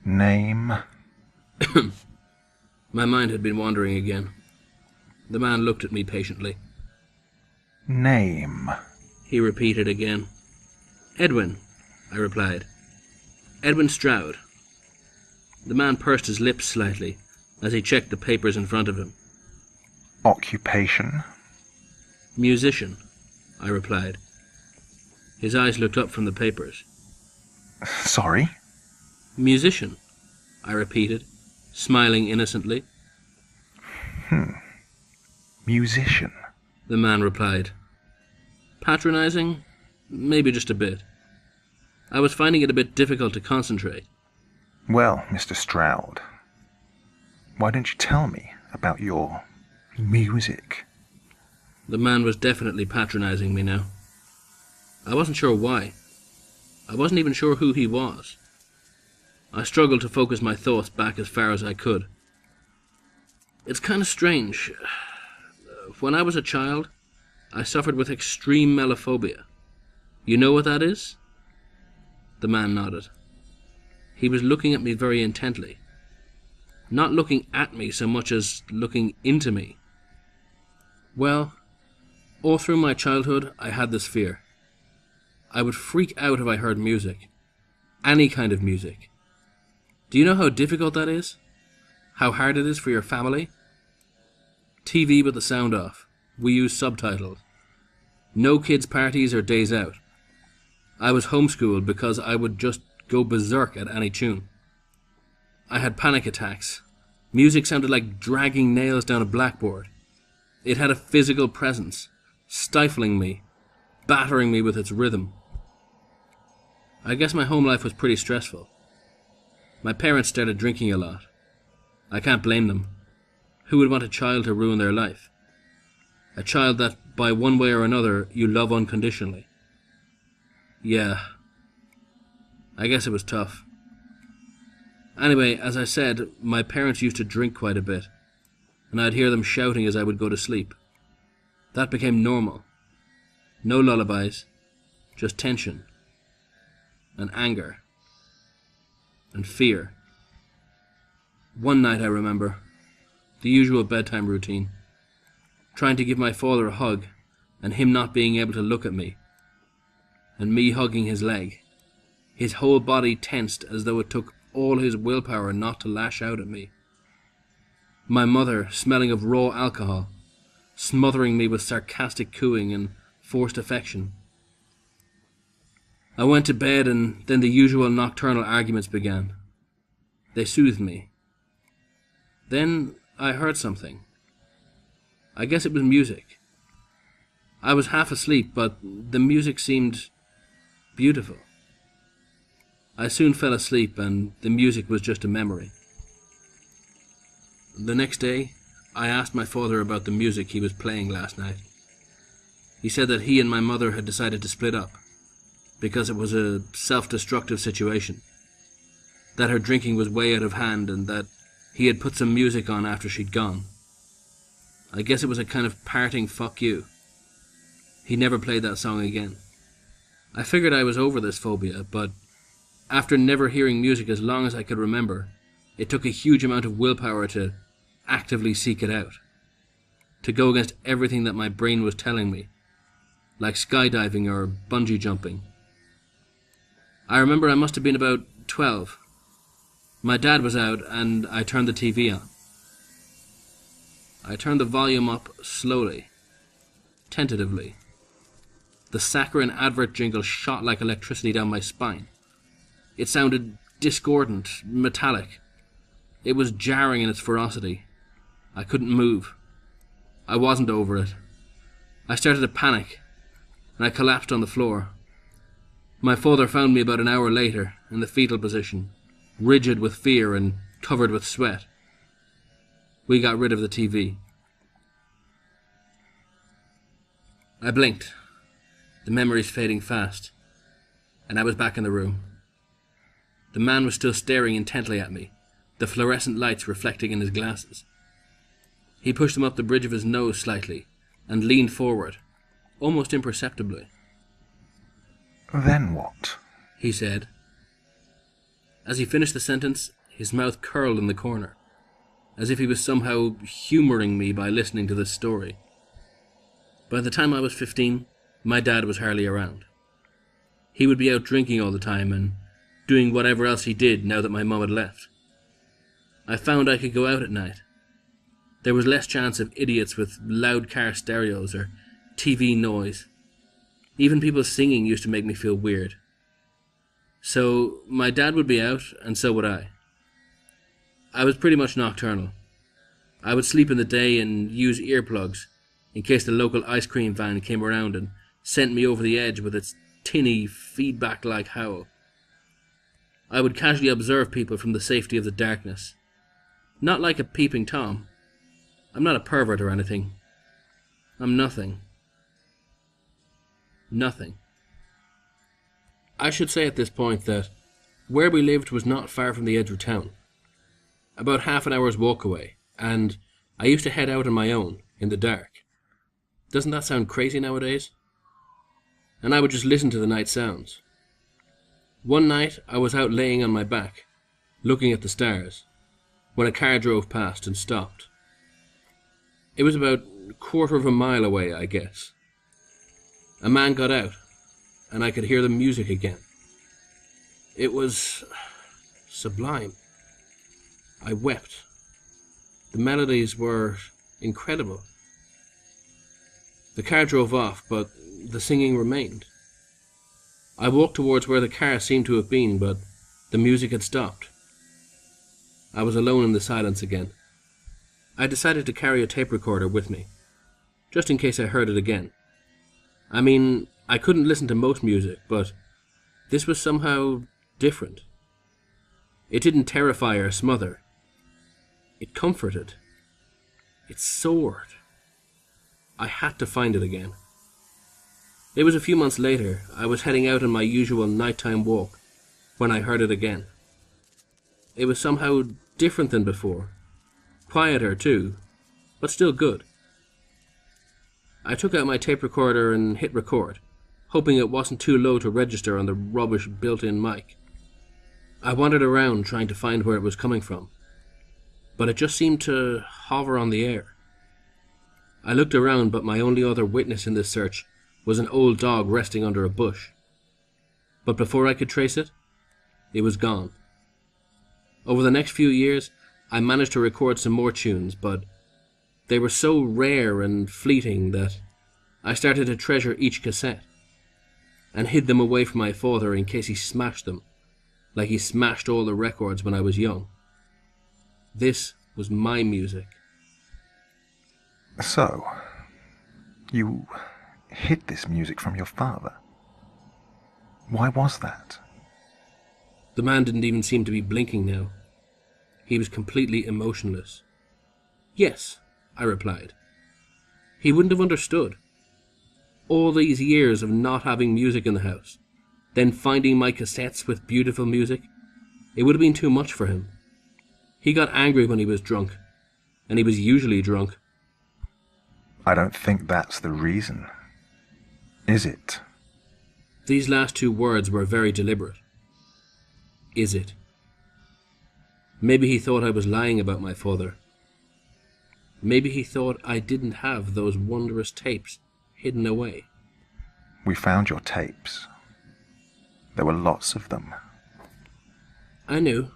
Name? My mind had been wandering again. The man looked at me patiently. Name? He repeated again. Edwin, I replied. Edwin Stroud. The man pursed his lips slightly as he checked the papers in front of him. Occupation? Musician, I replied. His eyes looked up from the papers. Sorry? Musician, I repeated, smiling innocently. Musician? The man replied. Patronizing? Maybe just a bit. I was finding it a bit difficult to concentrate. Well, Mr. Stroud, why don't you tell me about your music? The man was definitely patronizing me now. I wasn't sure why. I wasn't even sure who he was. I struggled to focus my thoughts back as far as I could. It's kind of strange. When I was a child, I suffered with extreme melophobia. You know what that is? The man nodded. He was looking at me very intently. Not looking at me so much as looking into me. Well, all through my childhood, I had this fear. I would freak out if I heard music. Any kind of music. Do you know how difficult that is? How hard it is for your family? TV with the sound off. We use subtitles. No kids' parties or days out. I was homeschooled because I would just go berserk at any tune. I had panic attacks. Music sounded like dragging nails down a blackboard. It had a physical presence, stifling me, battering me with its rhythm. I guess my home life was pretty stressful. My parents started drinking a lot. I can't blame them. Who would want a child to ruin their life? A child that, by one way or another, you love unconditionally. Yeah. I guess it was tough. Anyway, as I said, my parents used to drink quite a bit, and I'd hear them shouting as I would go to sleep. That became normal. No lullabies, just tension, and anger, and fear. One night I remember, the usual bedtime routine, trying to give my father a hug, and him not being able to look at me, and me hugging his leg, his whole body tensed as though it took all his willpower not to lash out at me. My mother, smelling of raw alcohol, smothering me with sarcastic cooing and forced affection. I went to bed, and then the usual nocturnal arguments began. They soothed me. Then I heard something. I guess it was music. I was half asleep, but the music seemed beautiful. I soon fell asleep, and the music was just a memory. The next day, I asked my father about the music he was playing last night. He said that he and my mother had decided to split up, because it was a self-destructive situation, that her drinking was way out of hand, and that he had put some music on after she'd gone. I guess it was a kind of parting fuck you. He never played that song again. I figured I was over this phobia, but after never hearing music as long as I could remember, it took a huge amount of willpower to actively seek it out, to go against everything that my brain was telling me, like skydiving or bungee jumping. I remember I must have been about 12. My dad was out, and I turned the TV on. I turned the volume up slowly, tentatively. The saccharine advert jingle shot like electricity down my spine. It sounded discordant, metallic. It was jarring in its ferocity. I couldn't move. I wasn't over it. I started to panic, and I collapsed on the floor. My father found me about an hour later, in the fetal position, rigid with fear and covered with sweat. We got rid of the TV. I blinked, the memories fading fast, and I was back in the room. The man was still staring intently at me, the fluorescent lights reflecting in his glasses. He pushed them up the bridge of his nose slightly, and leaned forward, almost imperceptibly. Then what? He said. As he finished the sentence, his mouth curled in the corner, as if he was somehow humouring me by listening to this story. By the time I was 15, my dad was hardly around. He would be out drinking all the time and doing whatever else he did now that my mum had left. I found I could go out at night. There was less chance of idiots with loud car stereos or TV noise. Even people singing used to make me feel weird. So my dad would be out, and so would I. I was pretty much nocturnal. I would sleep in the day and use earplugs in case the local ice cream van came around and sent me over the edge with its tinny, feedback-like howl. I would casually observe people from the safety of the darkness. Not like a peeping Tom. I'm not a pervert or anything. I'm nothing. Nothing. I should say at this point that where we lived was not far from the edge of town. About half an hour's walk away, and I used to head out on my own, in the dark. Doesn't that sound crazy nowadays? And I would just listen to the night sounds. One night I was out laying on my back, looking at the stars, when a car drove past and stopped. It was about a quarter of a mile away, I guess. A man got out, and I could hear the music again. It was sublime. I wept. The melodies were incredible. The car drove off, but the singing remained. I walked towards where the car seemed to have been, but the music had stopped. I was alone in the silence again. I decided to carry a tape recorder with me, just in case I heard it again. I mean, I couldn't listen to most music, but this was somehow different. It didn't terrify or smother. It comforted. It soared. I had to find it again. It was a few months later. I was heading out on my usual nighttime walk when I heard it again. It was somehow different than before. Quieter too, but still good. I took out my tape recorder and hit record, hoping it wasn't too low to register on the rubbish built-in mic. I wandered around trying to find where it was coming from, but it just seemed to hover on the air. I looked around, but my only other witness in this search was an old dog resting under a bush. But before I could trace it, it was gone. Over the next few years, I managed to record some more tunes, but they were so rare and fleeting that I started to treasure each cassette and hid them away from my father in case he smashed them, like he smashed all the records when I was young. This was my music. So, you hid this music from your father. Why was that? The man didn't even seem to be blinking now. He was completely emotionless. Yes, I replied. He wouldn't have understood. All these years of not having music in the house, then finding my cassettes with beautiful music, it would have been too much for him. He got angry when he was drunk, and he was usually drunk. I don't think that's the reason. Is it? These last two words were very deliberate. Is it? Maybe he thought I was lying about my father. Maybe he thought I didn't have those wondrous tapes hidden away. We found your tapes. There were lots of them. I knew.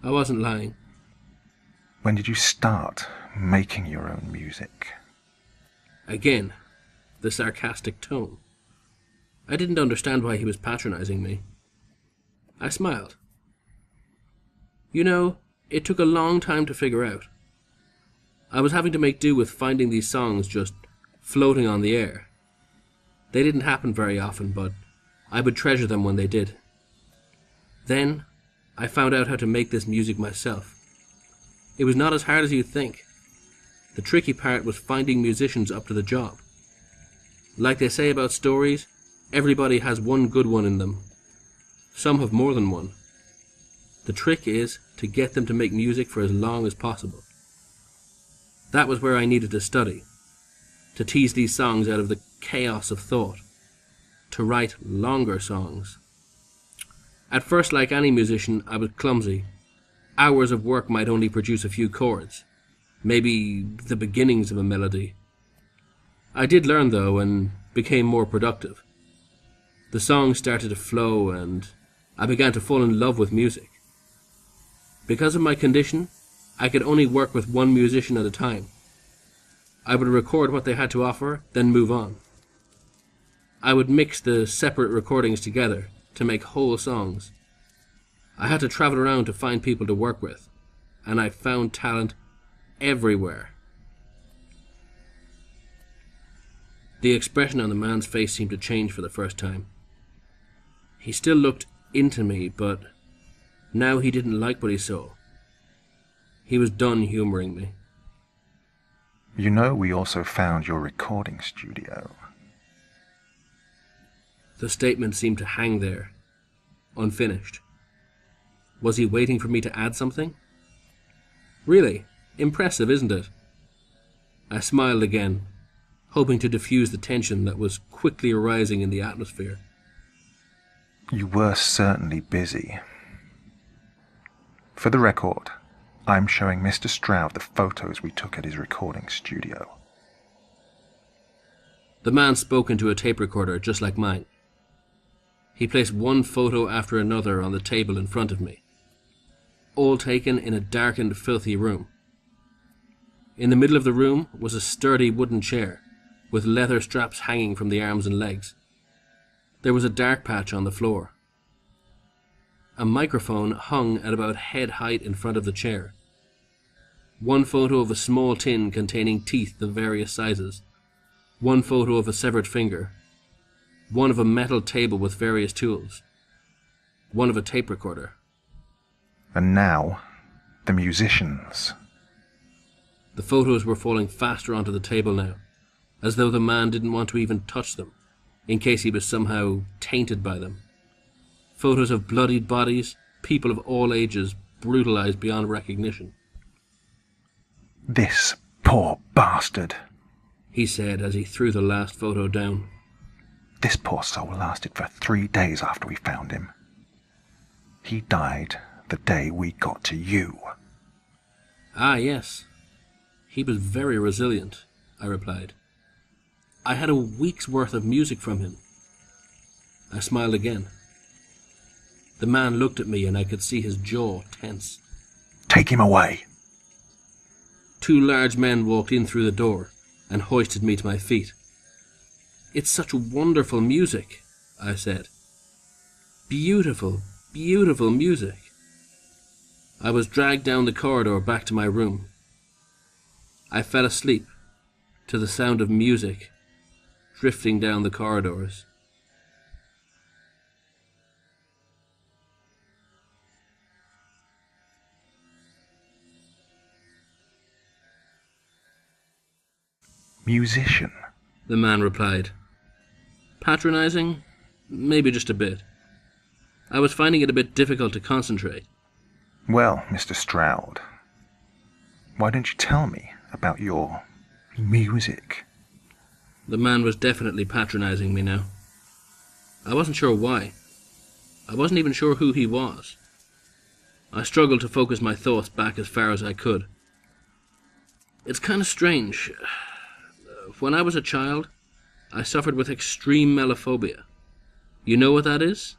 I wasn't lying. When did you start making your own music? Again, the sarcastic tone. I didn't understand why he was patronizing me. I smiled. You know, it took a long time to figure out. I was having to make do with finding these songs just floating on the air. They didn't happen very often, but I would treasure them when they did. Then, I found out how to make this music myself. It was not as hard as you'd think. The tricky part was finding musicians up to the job. Like they say about stories, everybody has one good one in them. Some have more than one. The trick is to get them to make music for as long as possible. That was where I needed to study, to tease these songs out of the chaos of thought, to write longer songs. At first, like any musician, I was clumsy. Hours of work might only produce a few chords, maybe the beginnings of a melody. I did learn, though, and became more productive. The songs started to flow, and I began to fall in love with music. Because of my condition, I could only work with one musician at a time. I would record what they had to offer, then move on. I would mix the separate recordings together to make whole songs. I had to travel around to find people to work with, and I found talent everywhere. The expression on the man's face seemed to change for the first time. He still looked into me, but now he didn't like what he saw. He was done humoring me. You know, we also found your recording studio. The statement seemed to hang there, unfinished. Was he waiting for me to add something? Really, impressive, isn't it? I smiled again, hoping to diffuse the tension that was quickly arising in the atmosphere. You were certainly busy. For the record, I'm showing Mr. Stroud the photos we took at his recording studio. The man spoke into a tape recorder just like mine. He placed one photo after another on the table in front of me, all taken in a darkened, filthy room. In the middle of the room was a sturdy wooden chair, with leather straps hanging from the arms and legs. There was a dark patch on the floor. A microphone hung at about head height in front of the chair. One photo of a small tin containing teeth of various sizes. One photo of a severed finger. One of a metal table with various tools. One of a tape recorder. And now, the musicians. The photos were falling faster onto the table now, as though the man didn't want to even touch them, in case he was somehow tainted by them. Photos of bloodied bodies, people of all ages, brutalized beyond recognition. This poor bastard, he said as he threw the last photo down. This poor soul lasted for 3 days after we found him. He died the day we got to you. Ah, yes. He was very resilient, I replied. I had a week's worth of music from him. I smiled again. The man looked at me and I could see his jaw tense. Take him away. 2 large men walked in through the door and hoisted me to my feet. It's such wonderful music, I said. Beautiful, beautiful music. I was dragged down the corridor back to my room. I fell asleep to the sound of music drifting down the corridors. Musician, the man replied. Patronizing? Maybe just a bit. I was finding it a bit difficult to concentrate. Well, Mr. Stroud, why didn't you tell me about your music? The man was definitely patronizing me now. I wasn't sure why. I wasn't even sure who he was. I struggled to focus my thoughts back as far as I could. It's kind of strange. When I was a child, I suffered with extreme melophobia. You know what that is?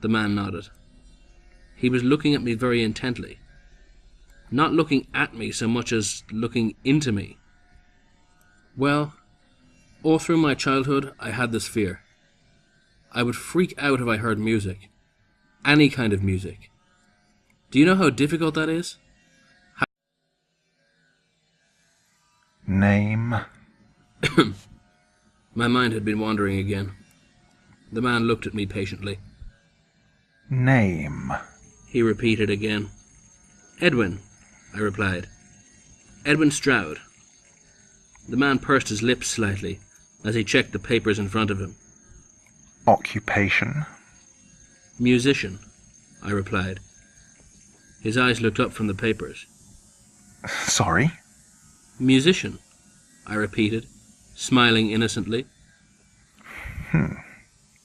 The man nodded. He was looking at me very intently. Not looking at me so much as looking into me. Well, all through my childhood, I had this fear. I would freak out if I heard music. Any kind of music. Do you know how difficult that is? Name? My mind had been wandering again. The man looked at me patiently. Name? He repeated again. Edwin, I replied. Edwin Stroud. The man pursed his lips slightly as he checked the papers in front of him. Occupation? Musician, I replied. His eyes looked up from the papers. Sorry? Musician, I repeated, smiling innocently.